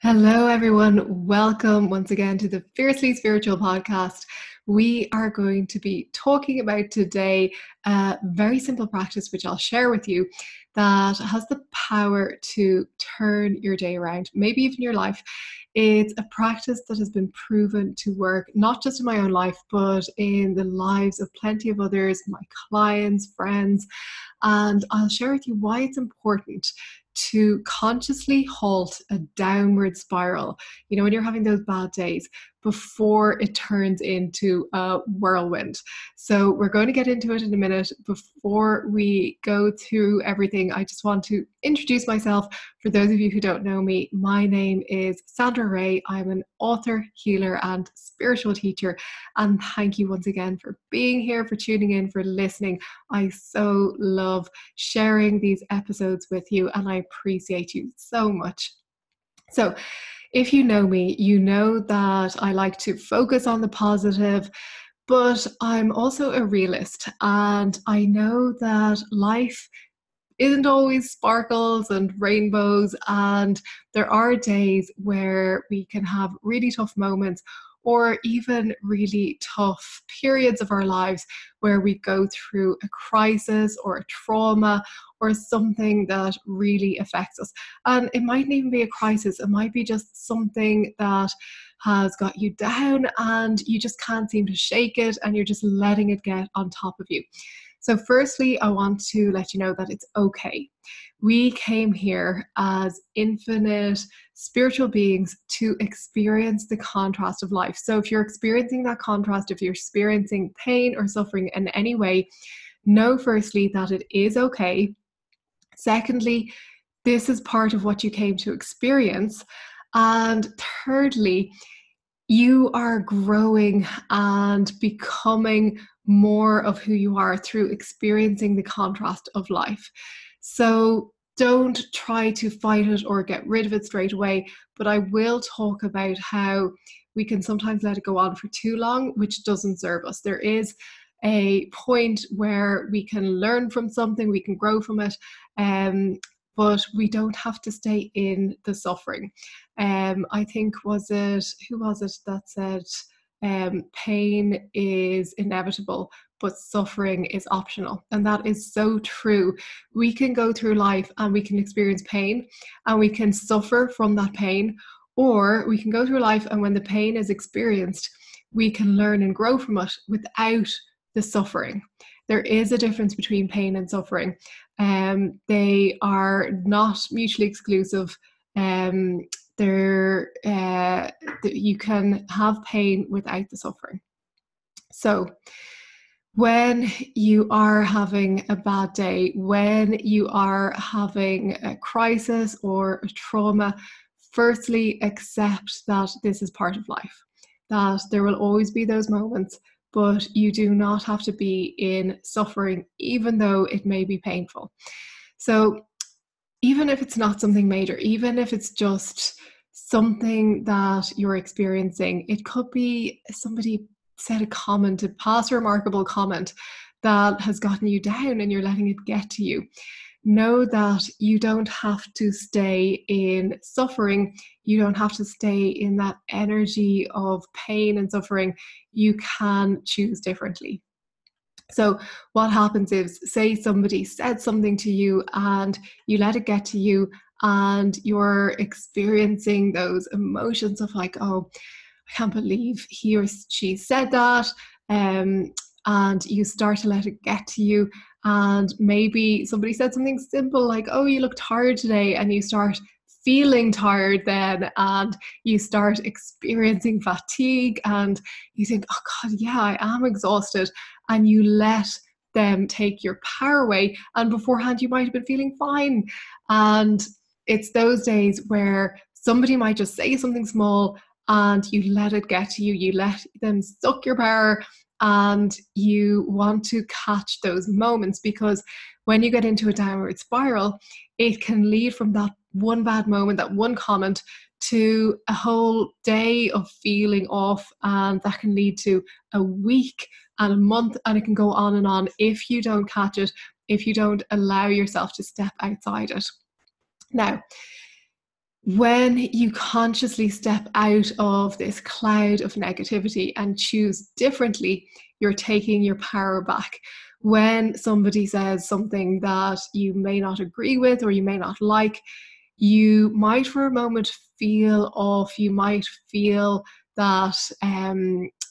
Hello, everyone. Welcome once again to the Fiercely Spiritual podcast. We are going to be talking about today a very simple practice, which I'll share with you, that has the power to turn your day around, maybe even your life. It's a practice that has been proven to work, not just in my own life, but in the lives of plenty of others, my clients, friends. And I'll share with you why it's important to consciously halt a downward spiral, when you're having those bad days, before it turns into a whirlwind. So we're going to get into it in a minute. Before we go through everything, I just want to introduce myself. For those of you who don't know me, my name is Sandra Ray. I'm an author, healer, and spiritual teacher. And thank you once again for being here, for tuning in, for listening. I so love sharing these episodes with you, and I appreciate you so much. So, if you know me, you know that I like to focus on the positive, but I'm also a realist, and I know that life isn't always sparkles and rainbows, and there are days where we can have really tough moments or even really tough periods of our lives where we go through a crisis or a trauma or something that really affects us. And it mightn't even be a crisis, it might be just something that has got you down and you just can't seem to shake it and you're just letting it get on top of you. So firstly, I want to let you know that it's okay. We came here as infinite spiritual beings to experience the contrast of life. So if you're experiencing that contrast, if you're experiencing pain or suffering in any way, know firstly that it is okay. Secondly, this is part of what you came to experience. And thirdly, you are growing and becoming more of who you are through experiencing the contrast of life. So don't try to fight it or get rid of it straight away, but I will talk about how we can sometimes let it go on for too long, which doesn't serve us. There is a point where we can learn from something, we can grow from it, but we don't have to stay in the suffering. I think, who was it that said, pain is inevitable, but suffering is optional. And that is so true. We can go through life and we can experience pain and we can suffer from that pain, or we can go through life and when the pain is experienced, we can learn and grow from it without the suffering. There is a difference between pain and suffering. They are not mutually exclusive. You can have pain without the suffering. So when you are having a bad day, when you are having a crisis or a trauma, firstly, accept that this is part of life, that there will always be those moments, but you do not have to be in suffering, even though it may be painful. So even if it's not something major, even if it's just something that you're experiencing, it could be somebody said a comment, a past remarkable comment that has gotten you down and you're letting it get to you. Know that you don't have to stay in suffering. You don't have to stay in that energy of pain and suffering. You can choose differently. So what happens is, say somebody said something to you and you let it get to you and you're experiencing those emotions of like, oh, I can't believe he or she said that. And you start to let it get to you. And maybe somebody said something simple like, oh, you look tired today. And you start feeling tired then, and you start experiencing fatigue and you think, oh God, yeah, I am exhausted. And you let them take your power away. And beforehand, you might have been feeling fine. And it's those days where somebody might just say something small and you let it get to you. You let them suck your power and you want to catch those moments, because when you get into a downward spiral, it can lead from that one bad moment, that one comment, to a whole day of feeling off, and that can lead to a week and a month, and it can go on and on if you don't catch it, if you don't allow yourself to step outside it. Now, When you consciously step out of this cloud of negativity and choose differently, you're taking your power back. When somebody says something that you may not agree with or you may not like, you might for a moment feel off. You might feel that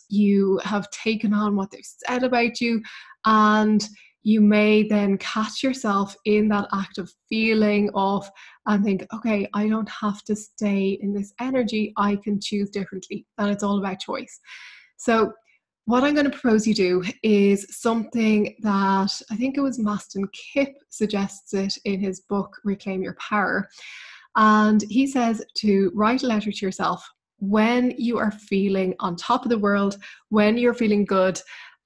you have taken on what they've said about you, and you may then catch yourself in that act of feeling off and think, okay, I don't have to stay in this energy. I can choose differently. And it's all about choice. So, what I'm going to propose you do is something that I think it was Maston Kipp suggests it in his book, Reclaim Your Power. And he says to write a letter to yourself when you are feeling on top of the world, when you're feeling good.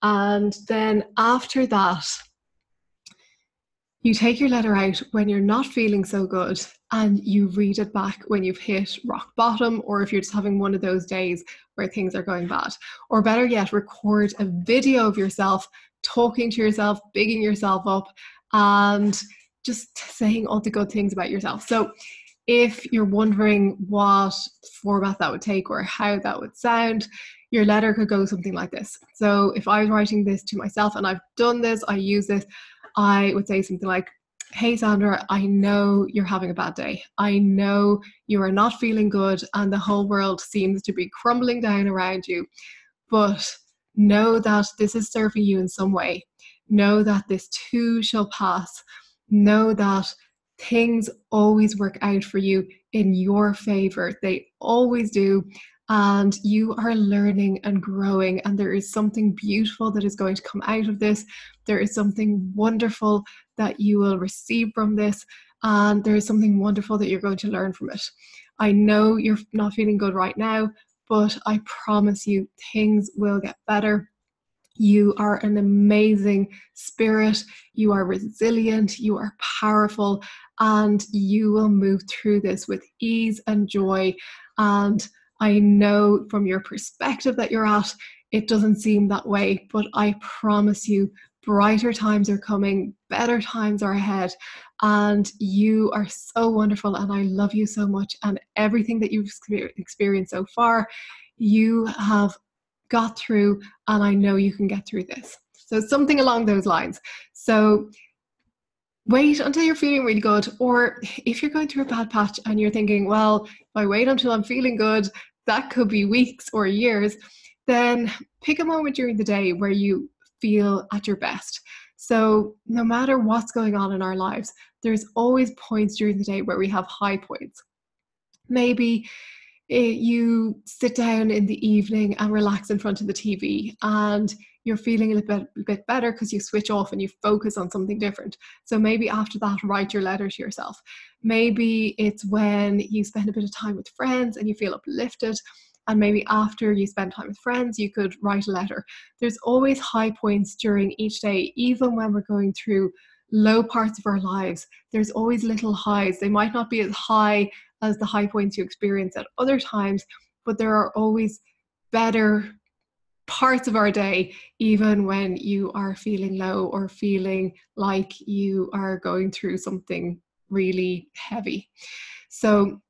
And then after that, you take your letter out when you're not feeling so good and you read it back when you've hit rock bottom, or if you're just having one of those days where things are going bad. Or better yet, record a video of yourself talking to yourself, bigging yourself up, and just saying all the good things about yourself. So if you're wondering what format that would take or how that would sound, your letter could go something like this. So if I was writing this to myself, and I've done this, I use this, I would say something like, hey Sandra, I know you're having a bad day. I know you are not feeling good and the whole world seems to be crumbling down around you, but know that this is serving you in some way. Know that this too shall pass. Know that things always work out for you in your favor. They always do. And you are learning and growing, and there is something beautiful that is going to come out of this. There is something wonderful that you will receive from this, and there is something wonderful that you're going to learn from it. I know you're not feeling good right now, but I promise you things will get better. You are an amazing spirit. You are resilient. You are powerful, and you will move through this with ease and joy. And I know from your perspective that you're at, it doesn't seem that way, but I promise you, brighter times are coming, better times are ahead, and you are so wonderful, and I love you so much. And everything that you've experienced so far, you have got through, and I know you can get through this. So something along those lines. So wait until you're feeling really good, or if you're going through a bad patch and you're thinking, well, if I wait until I'm feeling good, that could be weeks or years, then pick a moment during the day where you feel at your best. So no matter what's going on in our lives, there's always points during the day where we have high points. Maybe you sit down in the evening and relax in front of the TV, and you're feeling a bit better because you switch off and you focus on something different. So maybe after that, write your letter to yourself. Maybe it's when you spend a bit of time with friends and you feel uplifted. And maybe after you spend time with friends, you could write a letter. There's always high points during each day, even when we're going through low parts of our lives. There's always little highs. They might not be as high as the high points you experience at other times, but there are always better parts of our day, even when you are feeling low or feeling like you are going through something really heavy. So,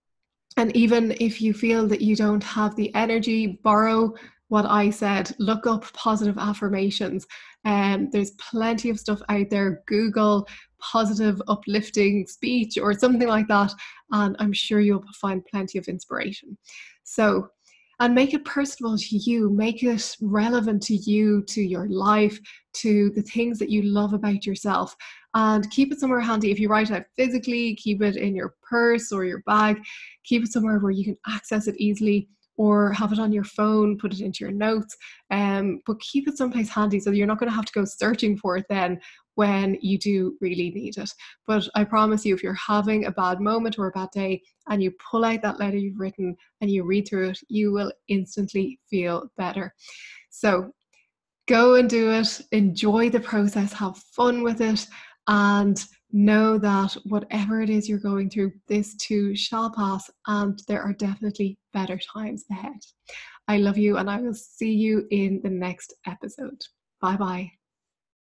and even if you feel that you don't have the energy, borrow what I said, look up positive affirmations. There's plenty of stuff out there. Google positive uplifting speech or something like that, and I'm sure you'll find plenty of inspiration. So, and make it personal to you, make it relevant to you, to your life, to the things that you love about yourself, and keep it somewhere handy. If you write it out physically, keep it in your purse or your bag, keep it somewhere where you can access it easily, or have it on your phone, put it into your notes, but keep it someplace handy so that you're not going to have to go searching for it then when you do really need it. But I promise you, if you're having a bad moment or a bad day and you pull out that letter you've written and you read through it, you will instantly feel better. So go and do it, enjoy the process, have fun with it, and know that whatever it is you're going through, this too shall pass, and there are definitely better times ahead. I love you, and I will see you in the next episode. Bye bye.